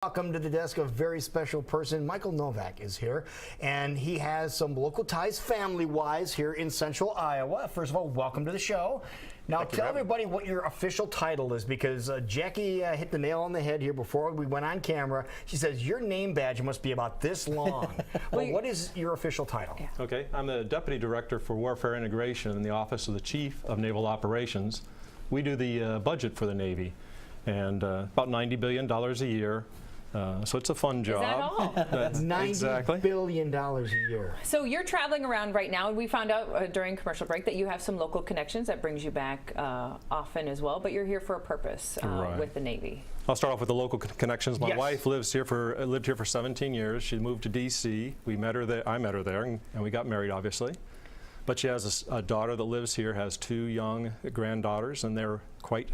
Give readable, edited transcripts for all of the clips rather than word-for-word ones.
Welcome to the desk. A very special person. Michael Novak is here, and he has some local ties family-wise here in central Iowa. First of all, welcome to the show. Now, tell everybody what your official title is, because Jackie hit the nail on the head here before we went on camera. She says your name badge must be about this long. Well, what is your official title? Yeah. Okay, I'm the Deputy Director for Warfare Integration in the Office of the Chief of Naval Operations. We do the budget for the Navy, and about $90 billion a year. So it's a fun job. Is that all? $90 billion a year. So you're traveling around right now, and we found out during commercial break that you have some local connections that brings you back often as well, but you're here for a purpose with the Navy. I'll start off with the local connections. My Yes. wife lived here for 17 years. She moved to D.C. We met her there. I met her there, and we got married, obviously. But she has a daughter that lives here, has two young granddaughters, and they're quite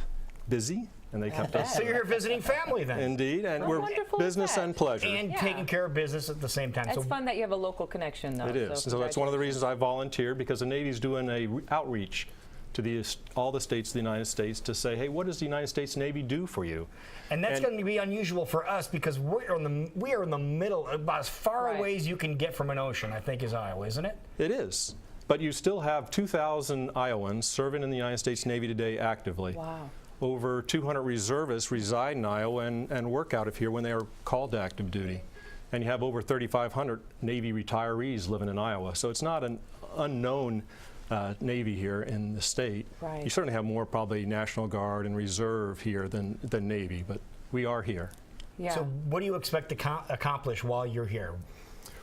busy. And they kept us. So you're here visiting family then? Indeed, and we're business and pleasure. And taking care of business at the same time. It's fun that you have a local connection, though. It is. So that's one of the reasons I volunteered, because the Navy's doing a outreach to all the states of the United States to say, hey, what does the United States Navy do for you? And that's going to be unusual for us, because we are in the middle, about as far away as you can get from an ocean, I think, is Iowa, isn't it? It is. But you still have 2,000 Iowans serving in the United States Navy today actively. Wow. Over 200 reservists reside in Iowa and work out of here when they are called to active duty. And you have over 3,500 Navy retirees living in Iowa. So it's not an unknown Navy here in the state. Right. You certainly have more probably National Guard and Reserve here than Navy, but we are here. Yeah. So what do you expect to accomplish while you're here?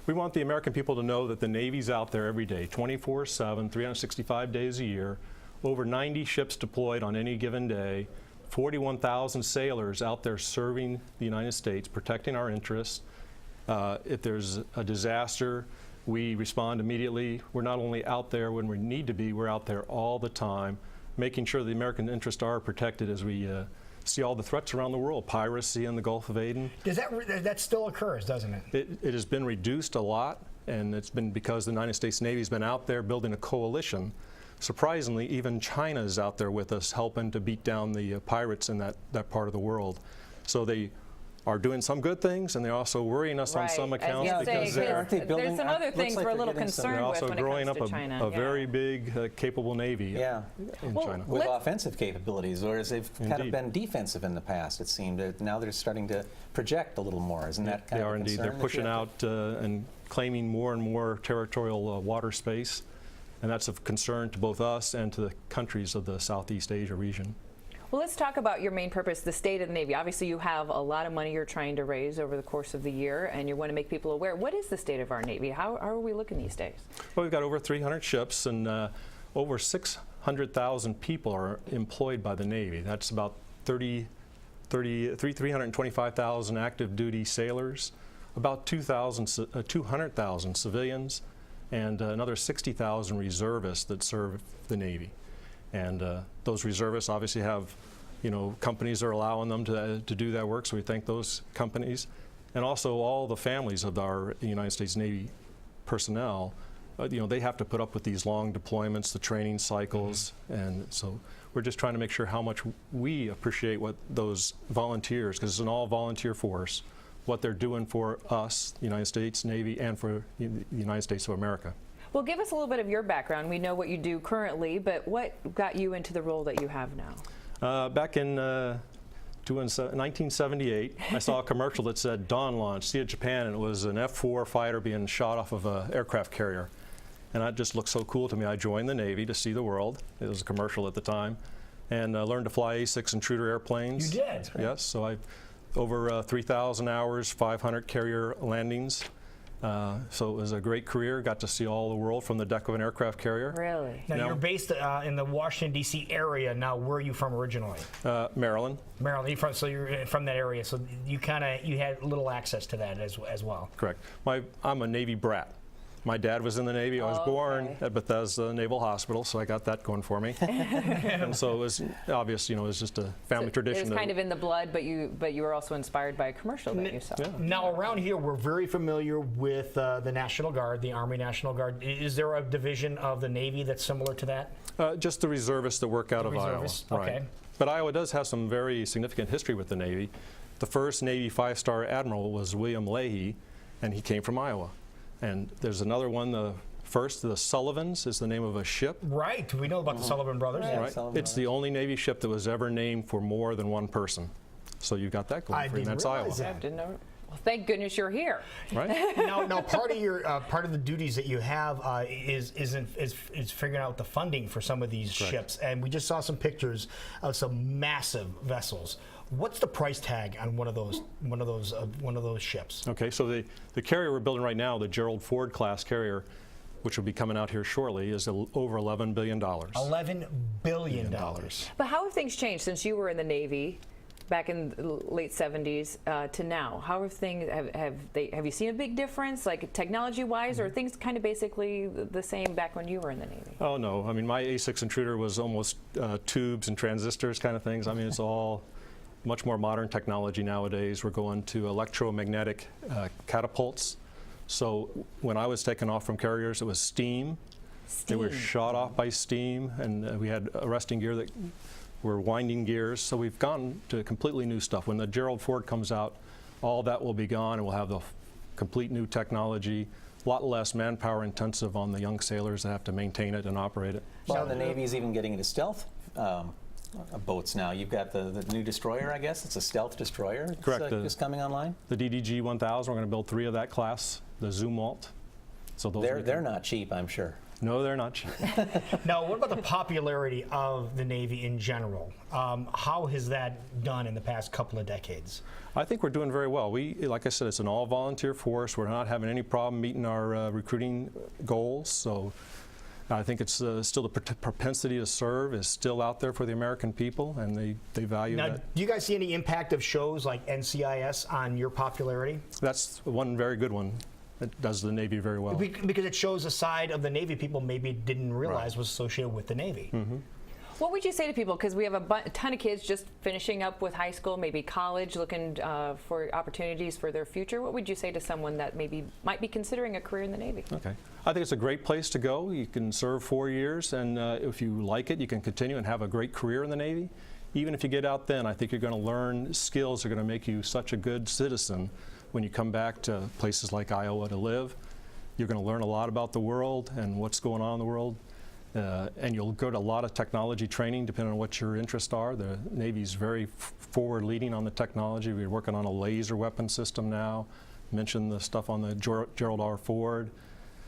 We want the American people to know that the Navy's out there every day, 24/7, 365 days a year. Over 90 ships deployed on any given day, 41,000 sailors out there serving the United States, protecting our interests. If there's a disaster, we respond immediately. We're not only out there when we need to be, we're out there all the time, making sure the American interests are protected as we see all the threats around the world, piracy in the Gulf of Aden. Does that still occurs, doesn't it? It has been reduced a lot, and it's been because the United States Navy's been out there building a coalition. Surprisingly, even China is out there with us, helping to beat down the pirates in that part of the world. So they are doing some good things, and they're also worrying us on some accounts because there's some other things we're a little concerned with when it comes to China. They're also growing up a very big, capable Navy in China. With offensive capabilities, whereas they've kind of been defensive in the past, it seemed. Now they're starting to project a little more. Isn't that kind of a concern? They are indeed. They're pushing out and claiming more and more territorial water space. And that's of concern to both us and to the countries of the Southeast Asia region. Well, let's talk about your main purpose, the state of the Navy. Obviously, you have a lot of money you're trying to raise over the course of the year, and you want to make people aware. What is the state of our Navy? How are we looking these days? Well, we've got over 300 ships, and over 600,000 people are employed by the Navy. That's about 325,000 active duty sailors, about 200,000 civilians, and another 60,000 reservists that serve the Navy. And those reservists obviously have, companies are allowing them to do that work, so we thank those companies. And also all the families of our United States Navy personnel, they have to put up with these long deployments, the training cycles, and so we're just trying to make sure how much we appreciate what those volunteers, because it's an all-volunteer force, what they're doing for us, the United States Navy, and for the United States of America. Well, give us a little bit of your background. We know what you do currently, but what got you into the role that you have now? Back in 1978, I saw a commercial that said Dawn Launch, Sea of Japan, and it was an F-4 fighter being shot off of an aircraft carrier. And that just looked so cool to me. I joined the Navy to see the world. It was a commercial at the time. And learned to fly A-6 intruder airplanes. You did? Yes, so I've over 3,000 hours, 500 carrier landings. So it was a great career. Got to see all the world from the deck of an aircraft carrier. Really? Now you're based in the Washington, D.C. area. Now, where are you from originally? Maryland. Maryland. So you're from that area. So you had little access to that as well. Correct. I'm a Navy brat. My dad was in the Navy. I was born at Bethesda Naval Hospital, so I got that going for me. And so it was obvious, it was just a family tradition. It was kind of in the blood, but you were also inspired by a commercial that you saw. Yeah. Now, around here, we're very familiar with the National Guard, the Army National Guard. Is there a division of the Navy that's similar to that? Just the reservists that work out of Iowa. Okay. Right. But Iowa does have some very significant history with the Navy. The first Navy 5-star admiral was William Leahy, and he came from Iowa. And there's another one, the Sullivans is the name of a ship. Right. We know about the Sullivan brothers. Right. Right. Sullivan It's the only Navy ship that was ever named for more than one person. So you got that going I for you. didn't That's realize Iowa. that. Didn't know. Well, thank goodness you're here. Right? Now, part of your part of the duties that you have is figuring out the funding for some of these ships, and we just saw some pictures of some massive vessels. What's the price tag on one of those ships? Okay, so the carrier we're building right now, the Gerald Ford class carrier, which will be coming out here shortly, is over $11 billion. $11 billion. But how have things changed since you were in the Navy back in the late 70s to now? How have things, have you seen a big difference, like technology-wise, or are things kind of basically the same back when you were in the Navy? Oh, no. I mean, my A6 intruder was almost tubes and transistors kind of things. I mean, it's all much more modern technology nowadays. We're going to electromagnetic catapults. So when I was taken off from carriers, it was steam. They were shot off by steam, and we had arresting gear that were winding gears. So we've gone to completely new stuff. When the Gerald Ford comes out, all that will be gone, and we'll have the complete new technology, a lot less manpower intensive on the young sailors that have to maintain it and operate it. Well, the Navy's even getting into stealth boats now. You've got the new destroyer, I guess. It's a stealth destroyer. It's, Correct. just coming online. The DDG 1000, we're going to build 3 of that class, the Zumwalt. So those They're not cheap, I'm sure. No, they're not cheap. Now, what about the popularity of the Navy in general? How has that done in the past couple of decades? I think we're doing very well. Like I said, it's an all-volunteer force. We're not having any problem meeting our recruiting goals. So I think it's still the propensity to serve is still out there for the American people, and they value Now, that. do you guys see any impact of shows like NCIS on your popularity? That's one very good one. It does the Navy very well. Because it shows a side of the Navy people maybe didn't realize was associated with the Navy. Mm-hmm. What would you say to people, because we have a ton of kids just finishing up with high school, maybe college, looking for opportunities for their future? What would you say to someone that maybe might be considering a career in the Navy? Okay. I think it's a great place to go. You can serve 4 years, and if you like it, you can continue and have a great career in the Navy. Even if you get out then, I think you're going to learn skills that are going to make you such a good citizen when you come back to places like Iowa to live. You're going to learn a lot about the world and what's going on in the world. And you'll go to a lot of technology training depending on what your interests are. The Navy's very forward-leading on the technology. We're working on a laser weapon system now. Mentioned the stuff on the Gerald R. Ford.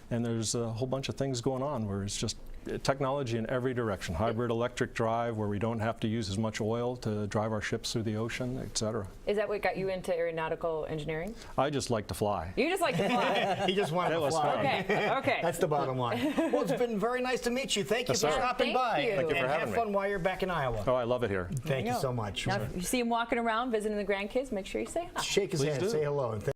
And there's a whole bunch of things going on where it's just technology in every direction. Hybrid electric drive where we don't have to use as much oil to drive our ships through the ocean, et cetera. Is that what got you into aeronautical engineering? I just like to fly. You just like to fly. He just wanted That to was fly. fun. Okay, okay. That's the bottom line. Well, it's been very nice to meet you. Thank you Yes, for sir. stopping Thank by. you. Thank you for and having have me. fun while you're back in Iowa. Oh, I love it here. Thank you so much. Now, if you see him walking around visiting the grandkids, make sure you say hi. Shake his Please hand, do. say hello. And